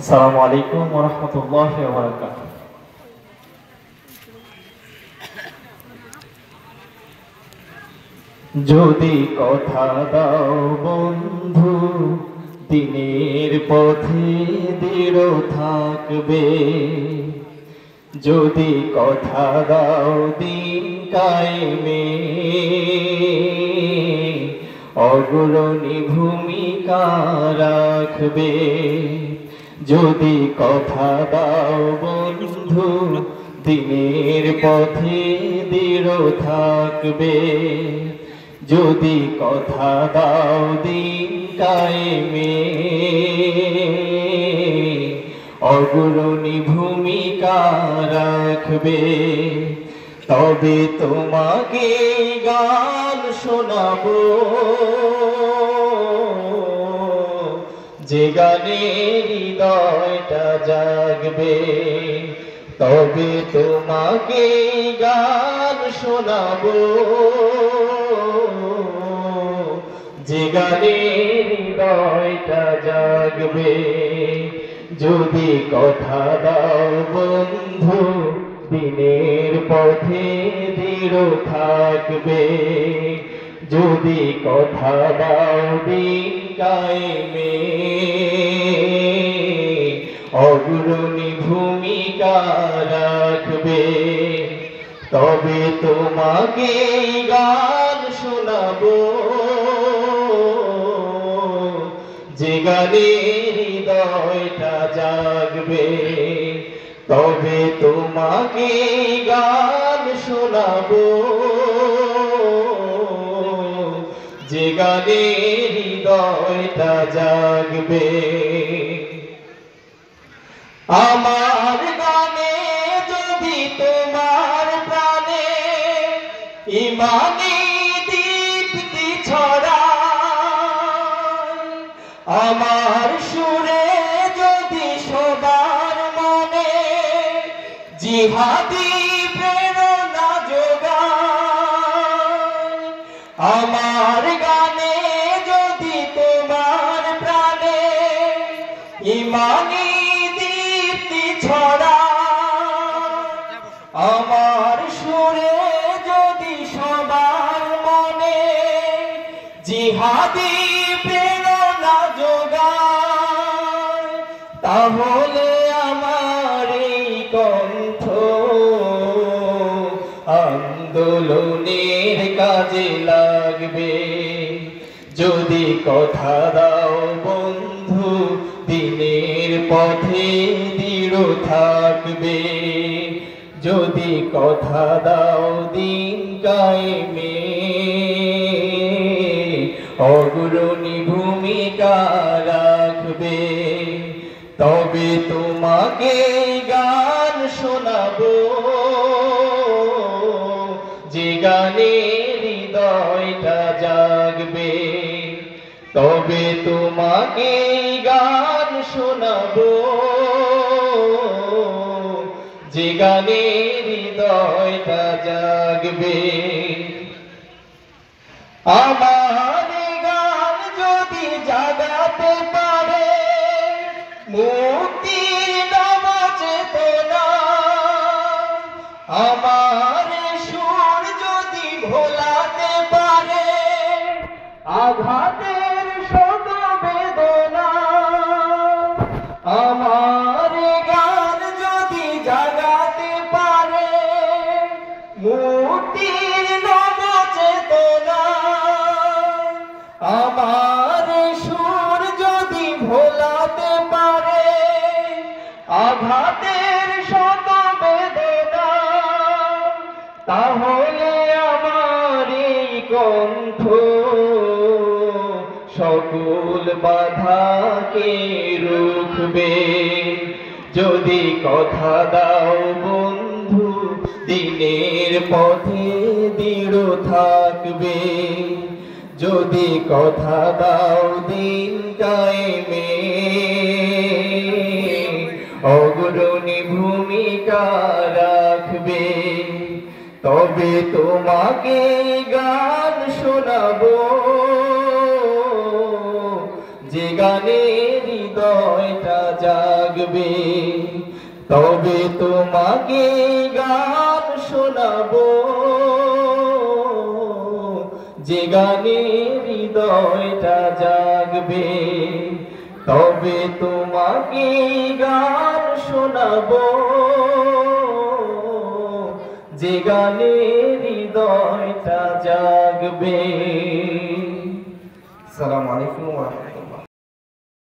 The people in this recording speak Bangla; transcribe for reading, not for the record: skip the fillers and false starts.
আসসালামু আলাইকুম ওয়া রাহমাতুল্লাহি ওয়া বারাকাতুহু। যদি কথা দাও বন্ধু, দিনের পথে দৃঢ় থাকবে। যদি কথা দাও দিন কায়েমে, অগ্রণী ভূমিকা রাখবে। যদি কথা দাও বন্ধু, দিনের পথে দৃঢ় থাকবে। যদি কথা দাও দিন কায়েমে, অগ্রণী ভূমিকা রাখবে। তবে তোমাকে গান শোনাবো, যে গানে হৃদয়টা জাগবে। তবে তোমাকে গান শোনাবো, যে গানে হৃদয়টা জাগবে। যদি কথা দাও বন্ধু, দিনের পথে দৃঢ় থাকবে। যদি কথা দাও দিন কায়েমে, অগ্রণী ভূমিকা রাখবে। তবে তোমাকে গান শোনাবো, যে গানে হৃদয়টা জাগবে। তবে তোমাকে গান শোনাবো, যে গানে হৃদয়টা জাগবে। আমার গানে যদি তোমার প্রাণে ইমানি দীপ্তি ছড়ায়, আমার সুরে যদি সবার মনে জিহাদি প্রেরণা যোগায়, আমার গানে যদি তোমার প্রাণে ইমানি দীপ্তি ছড়ায়, আমার সুরে যদি সবার মনে জিহাদি প্রেরণা যোগায়, তাহলে আমার এই কণ্ঠ আন্দোলনের কাজে লাগবে। যদি কথা দাও বন্ধু, দিনের পথে দৃঢ় থাকবে। যদি কথা দাও দিন কায়েমে, অগ্রণী ভূমিকা রাখবে। তবে তোমাকে গান শোনাবো, যে গানে হৃদয়টা জাগবে। তবে তোমাকে গান শোনাবো, যে গানে হৃদয়টা জাগবে। আমার গান যদি জাগাতে পারে মুক্তি নব চেতনা, আমার সুর যদি ভোলাতে পারে আঘাতের শত বেদনা, আমার গান যদি জাগাতে পারে মুক্তির নব চেতনা, আমার সুর যদি ভোলাতে পারে আঘাতের শত বেদনা, তাহলে আমার এই কণ্ঠ সকল বাধাকে রুখবে। যদি কথা দাও বন্ধু, দিনের পথে দৃঢ় থাকবে। যদি কথা দাও দিন কায়েমে, অগ্রণী ভূমিকা রাখবে। তবে তোমাকে গান শোনাবো, যে গানে হৃদয়টা জাগবে, তবে তোমাকে গান শোনাবো, যে গানে হৃদয়টা জাগবে, তবে তোমাকে গান শোনাবো, যে গানে হৃদয়টা জাগবে। আসসালামু আলাইকুম ওয়া রাহমাতুল্লাহ।